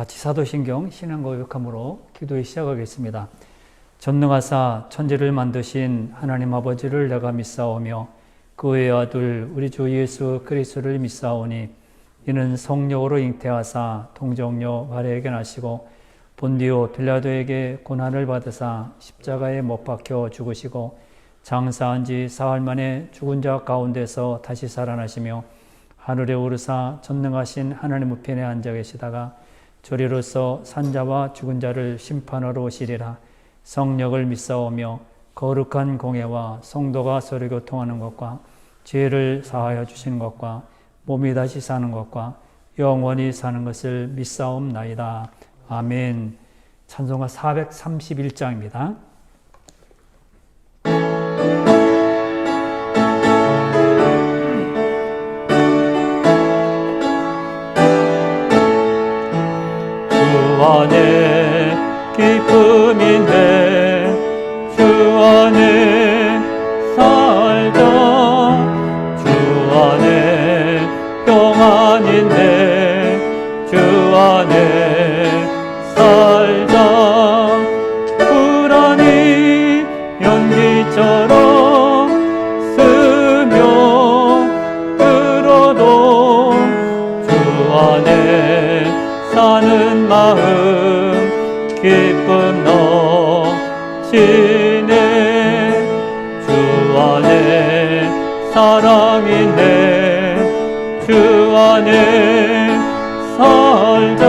같이 사도신경 신앙고백함으로 기도에 시작하겠습니다. 전능하사 천지를 만드신 하나님 아버지를 내가 믿사오며 그의 아들 우리 주 예수 그리스도를 믿사오니 이는 성령으로 잉태하사 동정녀 마리아에게 나시고 본디오 빌라도에게 고난을 받으사 십자가에 못 박혀 죽으시고 장사한 지 사흘 만에 죽은 자 가운데서 다시 살아나시며 하늘에 오르사 전능하신 하나님 우편에 앉아 계시다가 저리로서 산자와 죽은 자를 심판하러 오시리라. 성령을 믿사오며 거룩한 공예와 성도가 서로 교통하는 것과 죄를 사하여 주시는 것과 몸이 다시 사는 것과 영원히 사는 것을 믿사옵나이다. 아멘. 찬송가 431장입니다. 주 안에 기쁨인데 주 안에 살자 주 안에 평안인데 주 안에 살자 불안이 연기처럼 스며들어도 주 안에 사는 마음 기쁨 넘치네 주 안에 사랑이네 주 안에 살자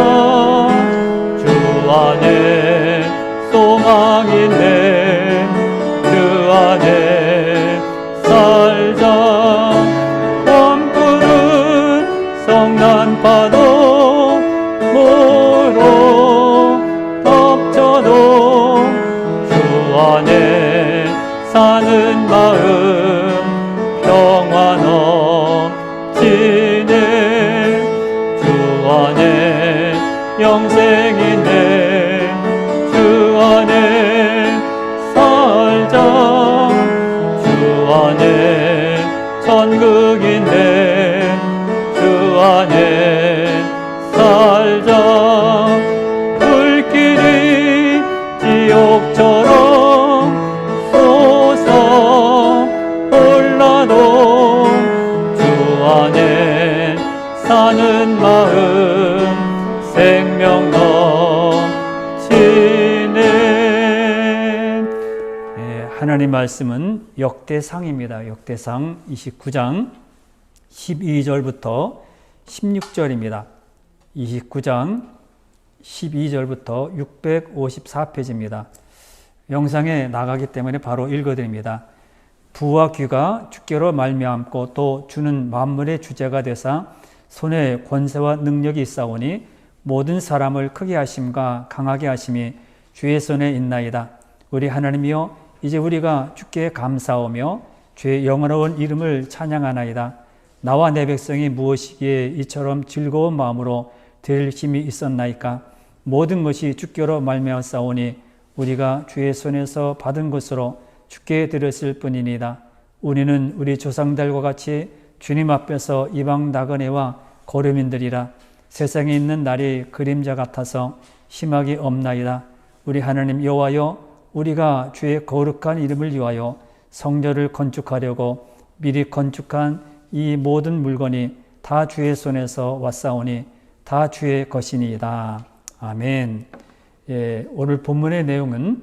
주 안에 소망이네 주 안에 살자 험푸른 성난파도 모로 덮쳐도 주 안에 사는 마음 평화 넘치네 주 안에 영생이네 주 안에 살자 주 안에 천국인데 주 안에 살자 불길이 지옥처럼 솟아올라도 주 안에 사는 마음 생명 넘치네. 하나님 말씀은 역대상입니다. 역대상 29장 12절부터 16절입니다. 29장 12절부터 654페이지입니다. 영상에 나가기 때문에 바로 읽어드립니다. 부와 귀가 주께로 말미암고 또 주는 만물의 주제가 되사 손에 권세와 능력이 있사오니 모든 사람을 크게 하심과 강하게 하심이 주의 손에 있나이다. 우리 하나님이여 이제 우리가 주께 감사하며 주의 영원한 이름을 찬양하나이다. 나와 내 백성이 무엇이기에 이처럼 즐거운 마음으로 드릴 힘이 있었나이까. 모든 것이 주께로 말미암사오니 우리가 주의 손에서 받은 것으로 주께 드렸을 뿐이니이다. 우리는 우리 조상들과 같이 주님 앞에서 이방 나그네와 거류민들이라. 세상에 있는 날이 그림자 같아서 희망이 없나이다. 우리 하나님 여호와여 우리가 주의 거룩한 이름을 위하여 성전을 건축하려고 미리 건축한 이 모든 물건이 다 주의 손에서 왔사오니 다 주의 것이니이다. 아멘. 오늘 본문의 내용은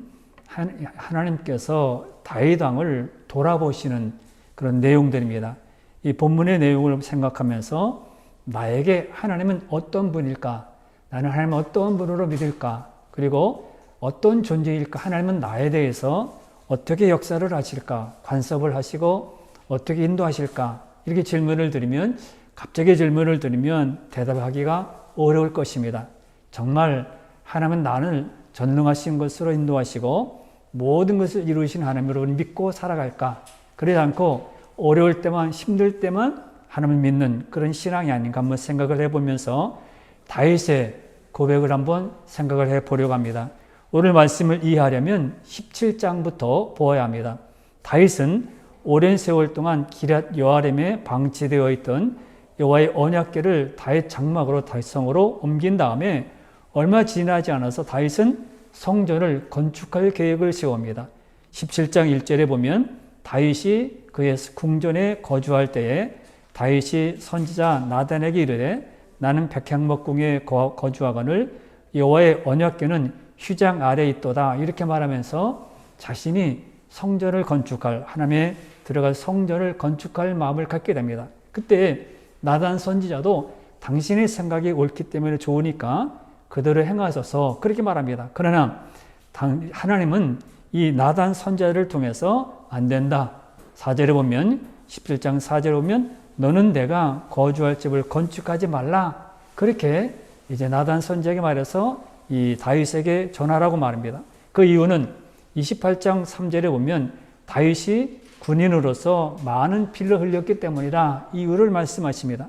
하나님께서 다윗 왕을 돌아보시는 그런 내용들입니다. 이 본문의 내용을 생각하면서 나에게 하나님은 어떤 분일까? 나는 하나님을 어떤 분으로 믿을까? 그리고 어떤 존재일까? 하나님은 나에 대해서 어떻게 역사를 하실까? 간섭을 하시고 어떻게 인도하실까? 이렇게 질문을 드리면 갑자기 질문을 드리면 대답하기가 어려울 것입니다. 정말 하나님은 나를 전능하신 것으로 인도하시고 모든 것을 이루신 하나님으로 믿고 살아갈까? 그러지 않고 어려울 때만 힘들 때만 하나님을 믿는 그런 신앙이 아닌가 한번 생각을 해보면서 다윗의 고백을 한번 생각을 해보려고 합니다. 오늘 말씀을 이해하려면 17장부터 보아야 합니다. 다윗은 오랜 세월 동안 기럇 여아림에 방치되어 있던 여호와의 언약궤를 다윗 장막으로 다윗성으로 옮긴 다음에 얼마 지나지 않아서 다윗은 성전을 건축할 계획을 세웁니다. 17장 1절에 보면 다윗이 그의 궁전에 거주할 때에 다윗이 선지자 나단에게 이르되 나는 백향목궁에 거주하거늘 여호와의 언약궤는 휘장 아래에 있도다 이렇게 말하면서 자신이 성전을 건축할 하나님의 들어갈 성전을 건축할 마음을 갖게 됩니다. 그때 나단 선지자도 당신의 생각이 옳기 때문에 좋으니까 그대로 행하소서 그렇게 말합니다. 그러나 하나님은 이 나단 선지자를 통해서 안 된다. 4절에 보면 17장 4절에 보면 너는 내가 거주할 집을 건축하지 말라. 그렇게 이제 나단 선지자에게 말해서 이 다윗에게 전하라고 말합니다. 그 이유는 28장 3절에 보면 다윗이 군인으로서 많은 피를 흘렸기 때문이라 이유를 말씀하십니다.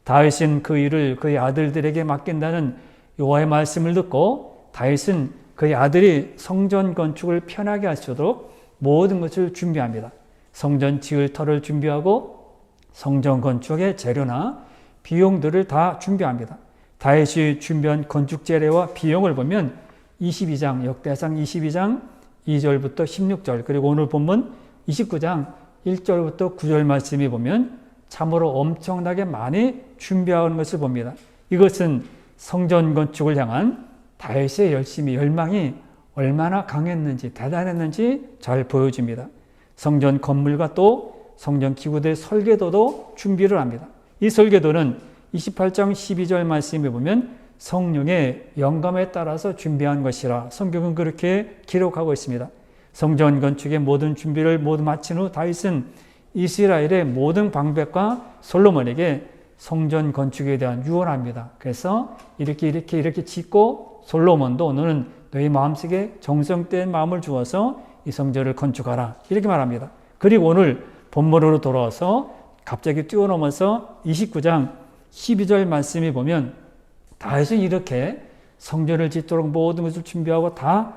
다윗은 그 일을 그의 아들들에게 맡긴다는 여호와의 말씀을 듣고 다윗은 그의 아들이 성전 건축을 편하게 할 수 있도록 모든 것을 준비합니다. 성전 지을 터를 준비하고 성전 건축의 재료나 비용들을 다 준비합니다. 다윗이 준비한 건축 재료와 비용을 보면 22장 역대상 22장 2절부터 16절 그리고 오늘 본문 29장 1절부터 9절 말씀이 보면 참으로 엄청나게 많이 준비하는 것을 봅니다. 이것은 성전 건축을 향한 다윗의 열망이 얼마나 강했는지 대단했는지 잘 보여줍니다. 성전 건물과 또 성전 기구들의 설계도도 준비를 합니다. 이 설계도는 28장 12절 말씀에 보면 성령의 영감에 따라서 준비한 것이라 성경은 그렇게 기록하고 있습니다. 성전 건축의 모든 준비를 모두 마친 후 다윗은 이스라엘의 모든 방백과 솔로몬에게 성전 건축에 대한 유언합니다. 그래서 이렇게 짓고 솔로몬도 너는 너희 마음속에 정성된 마음을 주어서 이 성전을 건축하라 이렇게 말합니다. 그리고 오늘 본문으로 돌아와서 갑자기 뛰어넘어서 29장 12절 말씀이 보면 다윗은 이렇게 성전을 짓도록 모든 것을 준비하고 다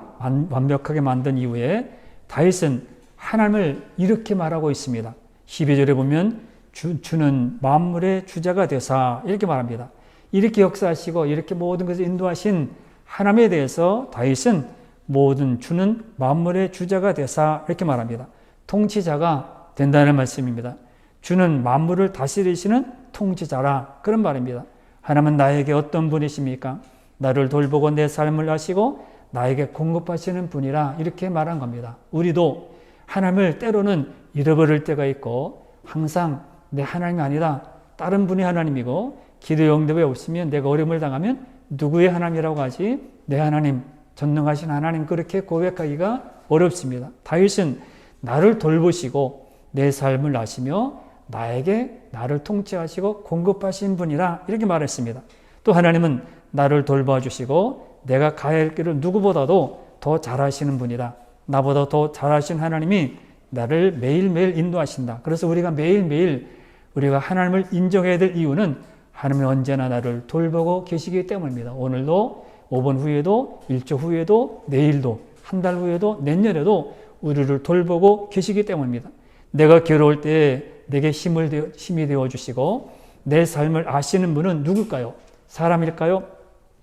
완벽하게 만든 이후에 다윗은 하나님을 이렇게 말하고 있습니다. 12절에 보면 주는 만물의 주자가 되사 이렇게 말합니다. 이렇게 역사하시고 이렇게 모든 것을 인도하신 하나님에 대해서 다윗은 모든 주는 만물의 주자가 되사 이렇게 말합니다. 통치자가 된다는 말씀입니다. 주는 만물을 다스리시는 통치자라 그런 말입니다. 하나님은 나에게 어떤 분이십니까? 나를 돌보고 내 삶을 아시고 나에게 공급하시는 분이라 이렇게 말한 겁니다. 우리도 하나님을 때로는 잃어버릴 때가 있고 항상 내 하나님이 아니라 다른 분이 하나님이고 기도 응답에 없으면 내가 어려움을 당하면 누구의 하나님이라고 하지? 내 하나님, 전능하신 하나님 그렇게 고백하기가 어렵습니다. 다윗은 나를 돌보시고 내 삶을 아시며 나에게 나를 통치하시고 공급하신 분이라 이렇게 말했습니다. 또 하나님은 나를 돌봐주시고 내가 가야 할 길을 누구보다도 더 잘하시는 분이라 나보다 더 잘하신 하나님이 나를 매일매일 인도하신다. 그래서 우리가 매일매일 우리가 하나님을 인정해야 될 이유는 하나님이 언제나 나를 돌보고 계시기 때문입니다. 오늘도 5분 후에도 1초 후에도 내일도 한 달 후에도 내년에도 우리를 돌보고 계시기 때문입니다. 내가 괴로울 때 내게 힘이 되어주시고 내 삶을 아시는 분은 누굴까요? 사람일까요?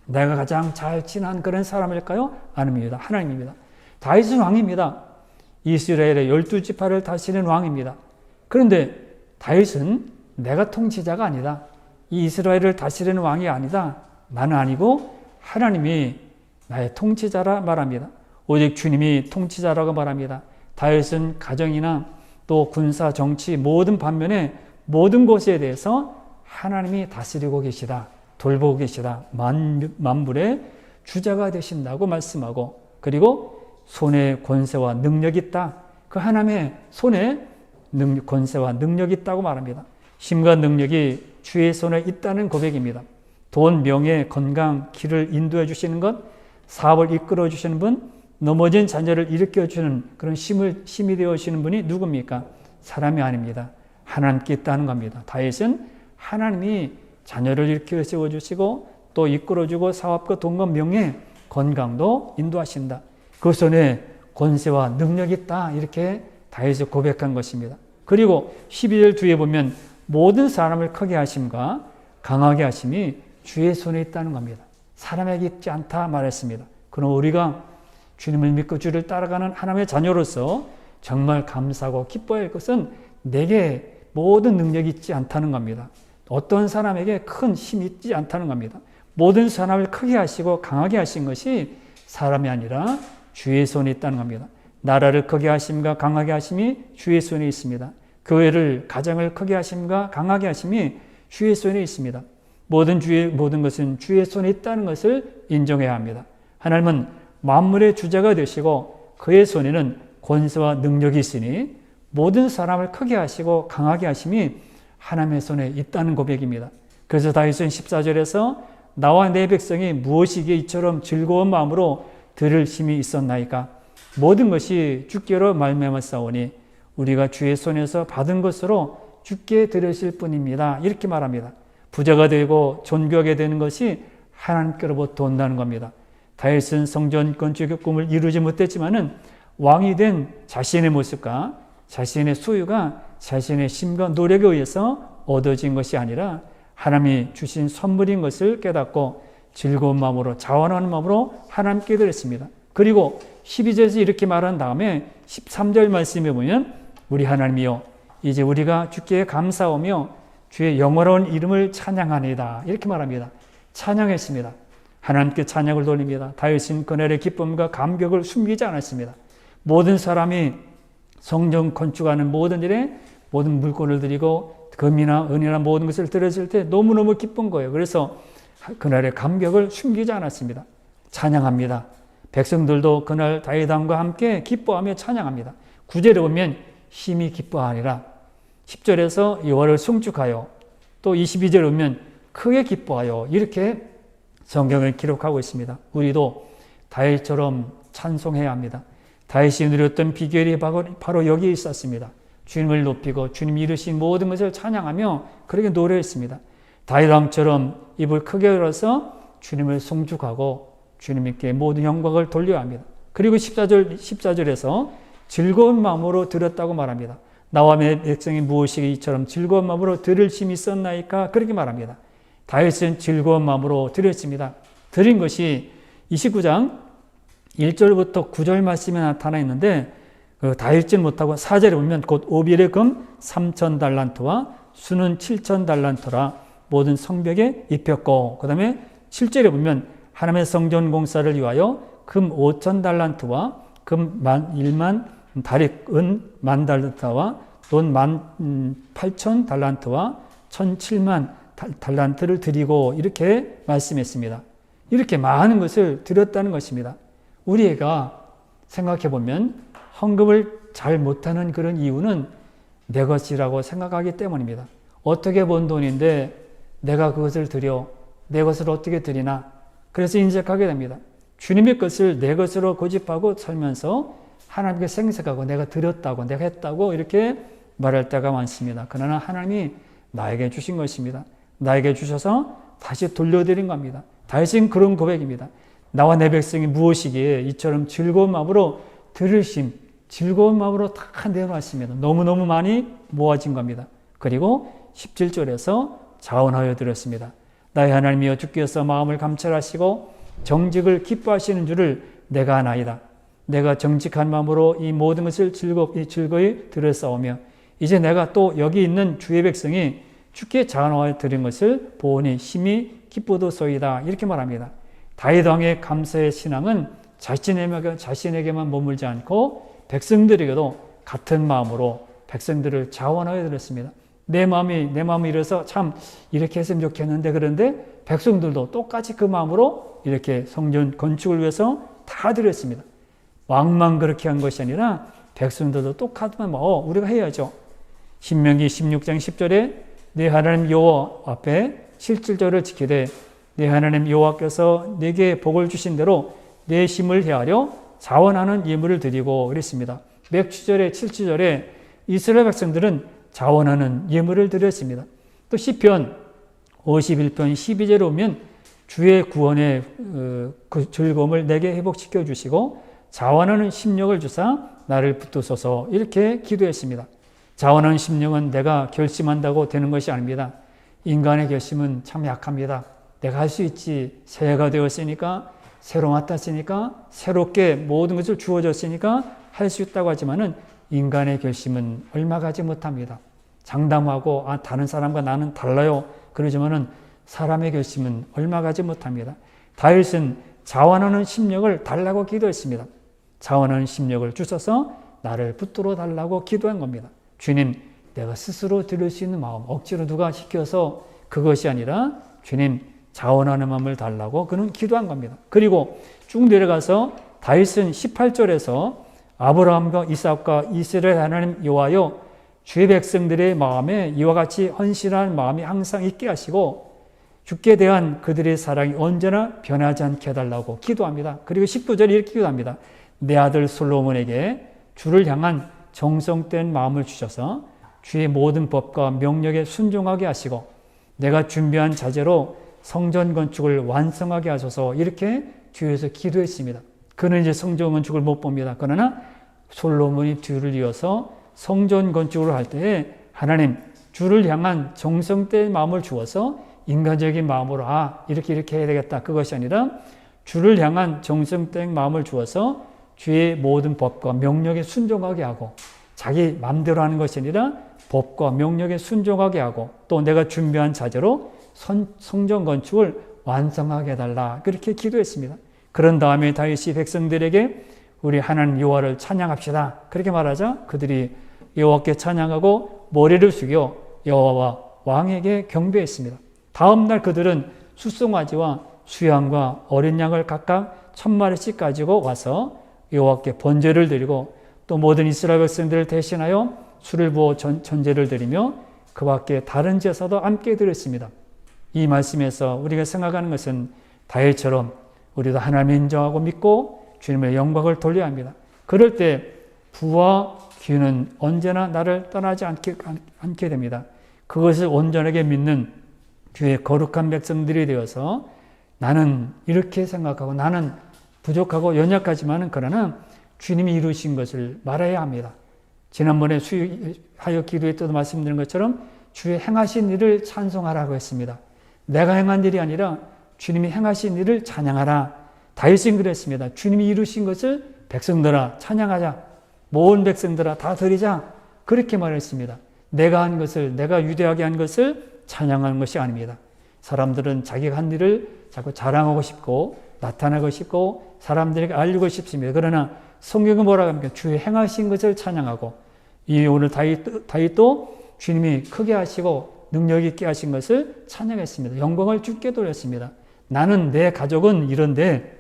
내가 가장 잘 친한 그런 사람일까요? 아닙니다. 하나님입니다. 다윗은 왕입니다. 이스라엘의 12지파를 다스리는 왕입니다. 그런데 다윗은 내가 통치자가 아니다. 이 이스라엘을 다스리는 왕이 아니다. 나는 아니고 하나님이 나의 통치자라 말합니다. 오직 주님이 통치자라고 말합니다. 다윗은 가정이나 또 군사, 정치 모든 반면에 모든 곳에 대해서 하나님이 다스리고 계시다. 돌보고 계시다. 만물의 주자가 되신다고 말씀하고 그리고 손에 권세와 능력이 있다. 그 하나님의 손에 권세와 능력이 있다고 말합니다. 힘과 능력이 주의 손에 있다는 고백입니다. 돈, 명예, 건강, 길을 인도해 주시는 것, 사업을 이끌어 주시는 분, 넘어진 자녀를 일으켜 주는 그런 힘이 되어 주시는 분이 누굽니까? 사람이 아닙니다. 하나님께 있다는 겁니다. 다윗은 하나님이 자녀를 일으켜 세워 주시고 또 이끌어 주고 사업과 돈과 명예, 건강도 인도하신다. 그 손에 권세와 능력이 있다. 이렇게 다윗이 고백한 것입니다. 그리고 12절 뒤에 보면 모든 사람을 크게 하심과 강하게 하심이 주의 손에 있다는 겁니다. 사람에게 있지 않다 말했습니다. 그럼 우리가 주님을 믿고 주를 따라가는 하나님의 자녀로서 정말 감사하고 기뻐야 할 것은 내게 모든 능력이 있지 않다는 겁니다. 어떤 사람에게 큰 힘이 있지 않다는 겁니다. 모든 사람을 크게 하시고 강하게 하신 것이 사람이 아니라 주의 손에 있다는 겁니다. 나라를 크게 하심과 강하게 하심이 주의 손에 있습니다. 교회를 가정을 크게 하심과 강하게 하심이 주의 손에 있습니다. 모든 것은 주의 손에 있다는 것을 인정해야 합니다. 하나님은 만물의 주자가 되시고 그의 손에는 권세와 능력이 있으니 모든 사람을 크게 하시고 강하게 하심이 하나님의 손에 있다는 고백입니다. 그래서 다윗은 14절에서 나와 내 백성이 무엇이기에 이처럼 즐거운 마음으로 들을 힘이 있었나이까. 모든 것이 주께로 말미암아 싸우니 우리가 주의 손에서 받은 것으로 주께 드리실 뿐입니다. 이렇게 말합니다. 부자가 되고 존귀하게 되는 것이 하나님께로부터 온다는 겁니다. 다윗은 성전 건축의 꿈을 이루지 못했지만은 왕이 된 자신의 모습과 자신의 소유가 자신의 힘과 노력에 의해서 얻어진 것이 아니라 하나님이 주신 선물인 것을 깨닫고 즐거운 마음으로 자원하는 마음으로 하나님께 드렸습니다. 그리고 12절에서 이렇게 말한 다음에 13절 말씀에 보면 우리 하나님이여 이제 우리가 주께 감사하며 주의 영원한 이름을 찬양하니다. 이렇게 말합니다. 찬양했습니다. 하나님께 찬양을 돌립니다. 다윗은 그날의 기쁨과 감격을 숨기지 않았습니다. 모든 사람이 성전 건축하는 모든 일에 모든 물건을 드리고 금이나 은이나 모든 것을 드렸을 때 너무너무 기쁜 거예요. 그래서 그날의 감격을 숨기지 않았습니다. 찬양합니다. 백성들도 그날 다윗 왕과 함께 기뻐하며 찬양합니다. 9절에 보면 힘이 기뻐하니라. 10절에서 여호와를 송축하여 또 22절에 보면 크게 기뻐하여 이렇게 성경을 기록하고 있습니다. 우리도 다윗처럼 찬송해야 합니다. 다윗이 누렸던 비결이 바로 여기에 있었습니다. 주님을 높이고 주님이 이루신 모든 것을 찬양하며 그렇게 노래했습니다. 다윗 왕처럼 입을 크게 열어서 주님을 송축하고 주님께 모든 영광을 돌려야 합니다. 그리고 14절에서 즐거운 마음으로 드렸다고 말합니다. 나와 내 백성이 무엇이기 이처럼 즐거운 마음으로 드릴 힘이 있었나이까 그렇게 말합니다. 다윗은 즐거운 마음으로 드렸습니다. 드린 것이 29장 1절부터 9절 말씀에 나타나 있는데 다읽지는 못하고 4절에 보면 곧 오빌의 금 3,000달란트와 수는 7,000달란트라 모든 성벽에 입혔고 그 다음에 7절에 보면 하나님의 성전 공사를 위하여 금 5,000달란트와 금 1만 다릭 은 10,000달란트와 돈 18,000달란트와 1,007만 달란트를 드리고 이렇게 말씀했습니다. 이렇게 많은 것을 드렸다는 것입니다. 우리가 생각해 보면 헌금을 잘 못하는 그런 이유는 내 것이라고 생각하기 때문입니다. 어떻게 번 돈인데 내가 그것을 드려 내 것을 어떻게 드리나 그래서 인색하게 됩니다. 주님의 것을 내 것으로 고집하고 살면서 하나님께 생색하고 내가 드렸다고 내가 했다고 이렇게 말할 때가 많습니다. 그러나 하나님이 나에게 주신 것입니다. 나에게 주셔서 다시 돌려드린 겁니다. 다윗은 그런 고백입니다. 나와 내 백성이 무엇이기에 이처럼 즐거운 마음으로 들으심 즐거운 마음으로 다 내놓았습니다. 너무너무 많이 모아진 겁니다. 그리고 17절에서 자원하여 드렸습니다. 나의 하나님이여 주께서 마음을 감찰하시고 정직을 기뻐하시는 줄을 내가 아나이다. 내가 정직한 마음으로 이 모든 것을 즐거이 드렸사오며 이제 내가 또 여기 있는 주의 백성이 주께 자원하여 드린 것을 보니 심히 기쁘도소이다. 이렇게 말합니다. 다윗 왕의 감사의 신앙은 자신에게만 머물지 않고 백성들에게도 같은 마음으로 백성들을 자원하여 드렸습니다. 내 마음이 이래서 참 이렇게 했으면 좋겠는데 그런데 백성들도 똑같이 그 마음으로 이렇게 성전 건축을 위해서 다 드렸습니다. 왕만 그렇게 한 것이 아니라 백성들도 똑같은 마음 우리가 해야죠. 신명기 16장 10절에 내 하나님 여호와 앞에 실질절을 지키되 내 하나님 여호와께서 내게 복을 주신 대로 내 힘을 헤아려 자원하는 예물을 드리고 그랬습니다. 맥주절에 7주절에 이스라엘 백성들은 자원하는 예물을 드렸습니다. 또 시편 51편 12절에 오면 주의 구원의 그 즐거움을 내게 회복시켜 주시고 자원하는 심령을 주사 나를 붙드소서 이렇게 기도했습니다. 자원하는 심령은 내가 결심한다고 되는 것이 아닙니다. 인간의 결심은 참 약합니다. 내가 할 수 있지. 새해가 되었으니까, 새로 맡았으니까, 새롭게 모든 것을 주어졌으니까 할 수 있다고 하지만은 인간의 결심은 얼마 가지 못합니다. 장담하고 다른 사람과 나는 달라요. 그러지만은 사람의 결심은 얼마 가지 못합니다. 다윗은 자원하는 심령을 달라고 기도했습니다. 자원하는 심령을 주셔서 나를 붙들어 달라고 기도한 겁니다. 주님, 내가 스스로 드릴 수 있는 마음, 억지로 누가 시켜서 그것이 아니라 주님, 자원하는 마음을 달라고 그는 기도한 겁니다. 그리고 쭉 내려가서 다윗은 18절에서 아브라함과 이삭과 이스라엘 하나님 여호와여, 주의 백성들의 마음에 이와 같이 헌신한 마음이 항상 있게 하시고 주께 대한 그들의 사랑이 언제나 변하지 않게 해달라고 기도합니다. 그리고 19절에 이렇게 기도합니다. 내 아들 솔로몬에게 주를 향한 정성된 마음을 주셔서 주의 모든 법과 명령에 순종하게 하시고 내가 준비한 자재로 성전 건축을 완성하게 하소서, 이렇게 주에서 기도했습니다. 그는 이제 성전 건축을 못 봅니다. 그러나 솔로몬이 뒤를 이어서 성전 건축을 할 때에 하나님, 주를 향한 정성된 마음을 주어서 인간적인 마음으로 이렇게 해야 되겠다, 그것이 아니라 주를 향한 정성된 마음을 주어서 주의 모든 법과 명령에 순종하게 하고, 자기 마음대로 하는 것이 아니라 법과 명령에 순종하게 하고, 또 내가 준비한 자재로 성전 건축을 완성하게 해달라, 그렇게 기도했습니다. 그런 다음에 다윗이 백성들에게 우리 하나님 여호와를 찬양합시다, 그렇게 말하자 그들이 여호와께 찬양하고 머리를 숙여 여호와와 왕에게 경배했습니다. 다음 날 그들은 숫송아지와 수양과 어린 양을 각각 1000마리씩 가지고 와서 여호와께 번제를 드리고 또 모든 이스라엘 백성들을 대신하여 술을 부어 전제를 드리며 그 밖에 다른 제사도 함께 드렸습니다. 이 말씀에서 우리가 생각하는 것은 다윗처럼 우리도 하나님을 인정하고 믿고 주님의 영광을 돌려야 합니다. 그럴 때 부와 귀는 언제나 나를 떠나지 않게 됩니다. 그것을 온전하게 믿는 주의 거룩한 백성들이 되어서 나는 이렇게 생각하고 나는 부족하고 연약하지만은 그러나 주님이 이루신 것을 말해야 합니다. 지난번에 수요하여 기도에 또 말씀드린 것처럼 주의 행하신 일을 찬송하라고 했습니다. 내가 행한 일이 아니라 주님이 행하신 일을 찬양하라. 다윗은 그랬습니다. 주님이 이루신 것을 백성들아 찬양하자. 모든 백성들아 다 드리자. 그렇게 말했습니다. 내가 한 것을, 내가 유대하게 한 것을 찬양하는 것이 아닙니다. 사람들은 자기가 한 일을 자꾸 자랑하고 싶고 나타나고 싶고 사람들에게 알리고 싶습니다. 그러나 성경은 뭐라고 합니까? 주의 행하신 것을 찬양하고, 이 오늘 다윗도 주님이 크게 하시고 능력 있게 하신 것을 찬양했습니다. 영광을 주께 돌렸습니다. 나는 내 가족은 이런데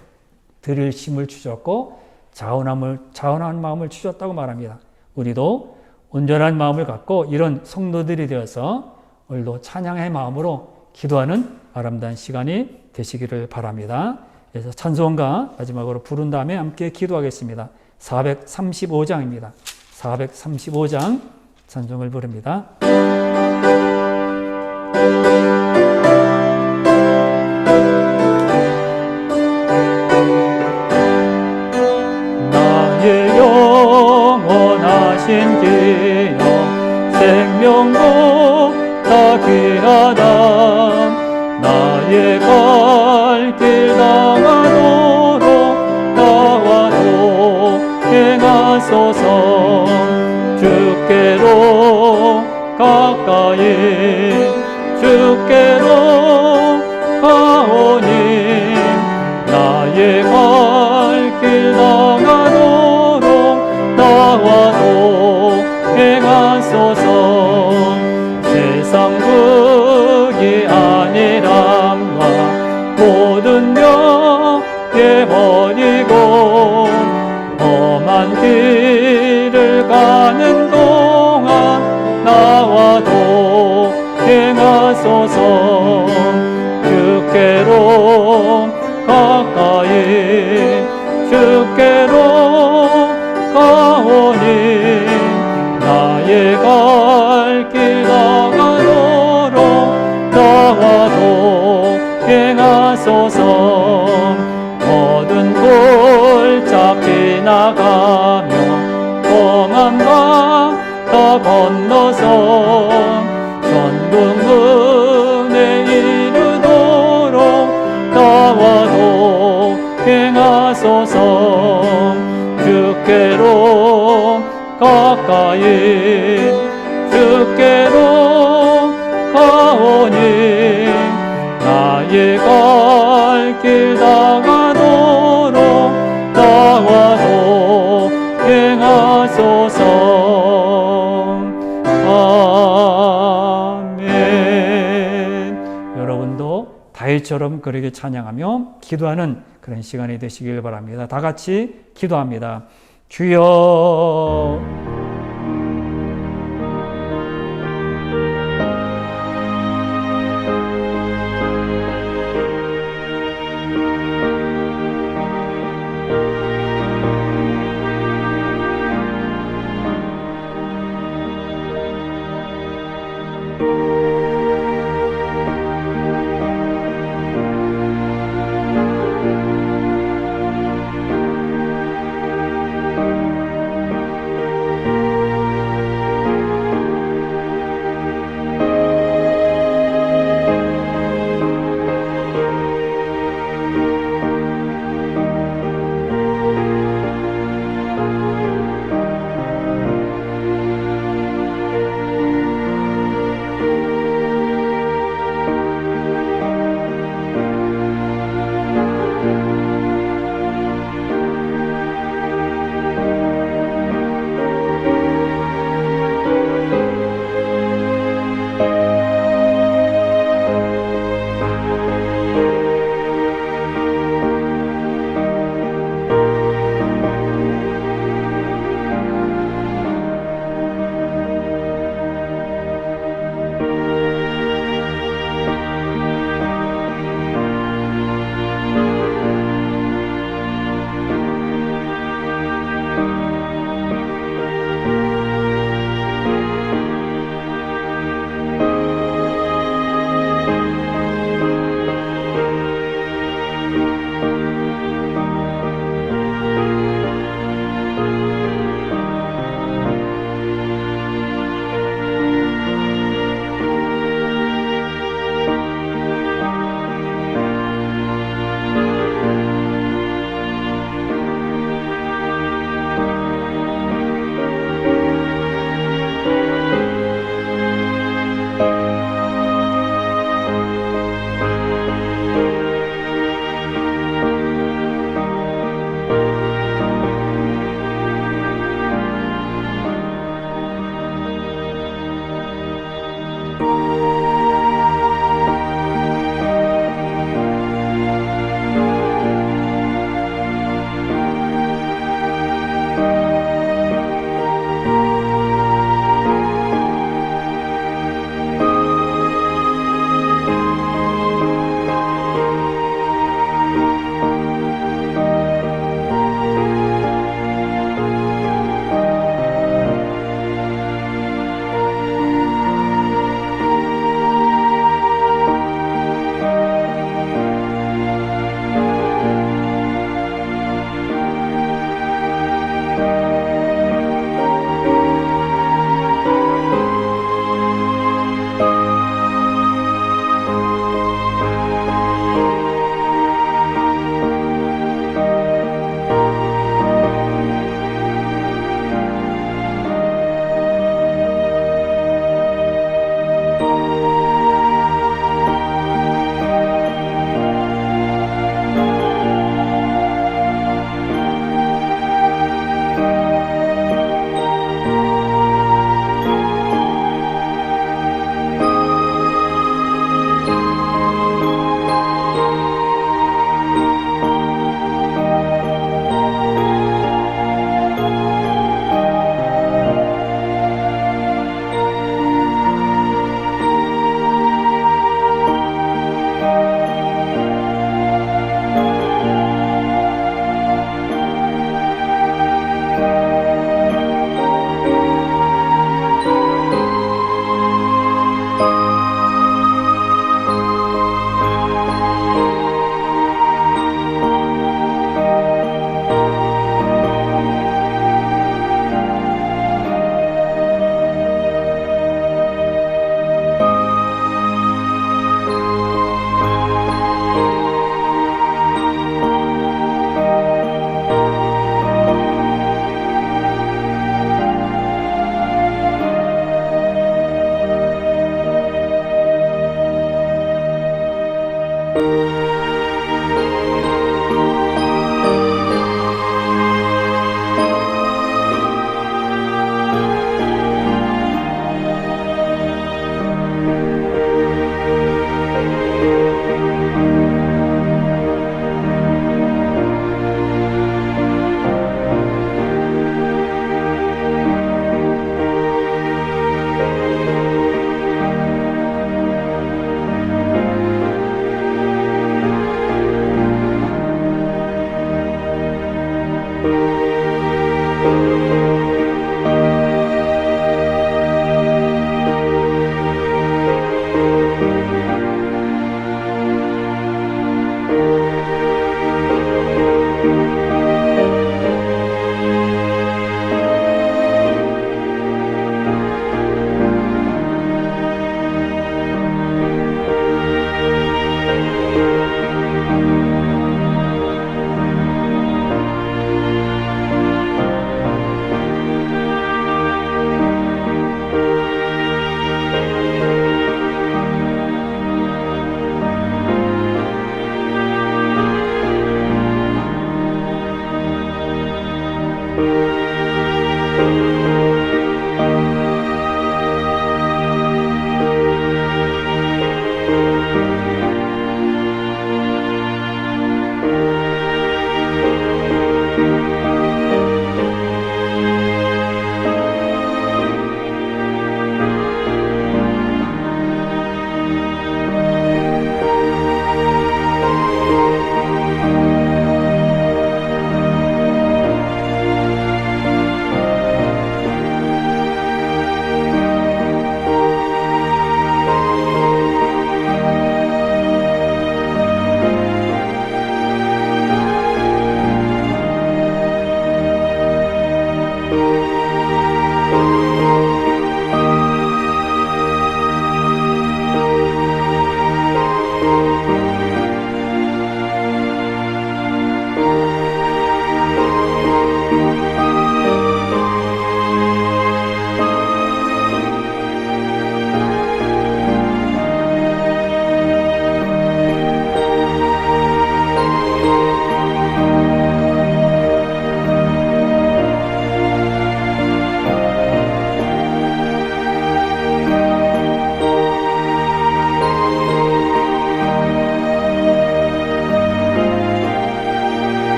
드릴 힘을 주셨고 자원하는 마음을 주셨다고 말합니다. 우리도 온전한 마음을 갖고 이런 성도들이 되어서 오늘도 찬양의 마음으로 기도하는 아름다운 시간이 되시기를 바랍니다. 그래서 찬송가 마지막으로 부른 다음에 함께 기도하겠습니다. 435장입니다. 435장 찬송을 부릅니다. 나의 영원하신 기여 생명도 다 귀하다. 나의 갈 길 당하도록 나와도 행하소서. 주께로 가까이 주께로 가오니 나의 갈 길 당하도록 나와도 행하소서. 세상 극이 아니람과 모든 명예 버리고 험한 길을 가는 동안 나와도 행하소서. 주께로 가까이 주께로 가오니 나의 갈 길 나가도록 나와도 행하소서. 모든 골짝 지나가며 험한 강 다 건너서 전국 은혜 이루도록 행하소서. 주께로 가까이 주께로 가오니 나의 갈 길 다가도록 나와도 행하소서. 아멘. 여러분도 다윗처럼 그렇게 찬양하며 기도하는 그런 시간이 되시길 바랍니다. 다 같이 기도합니다. 주여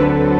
주옵소서.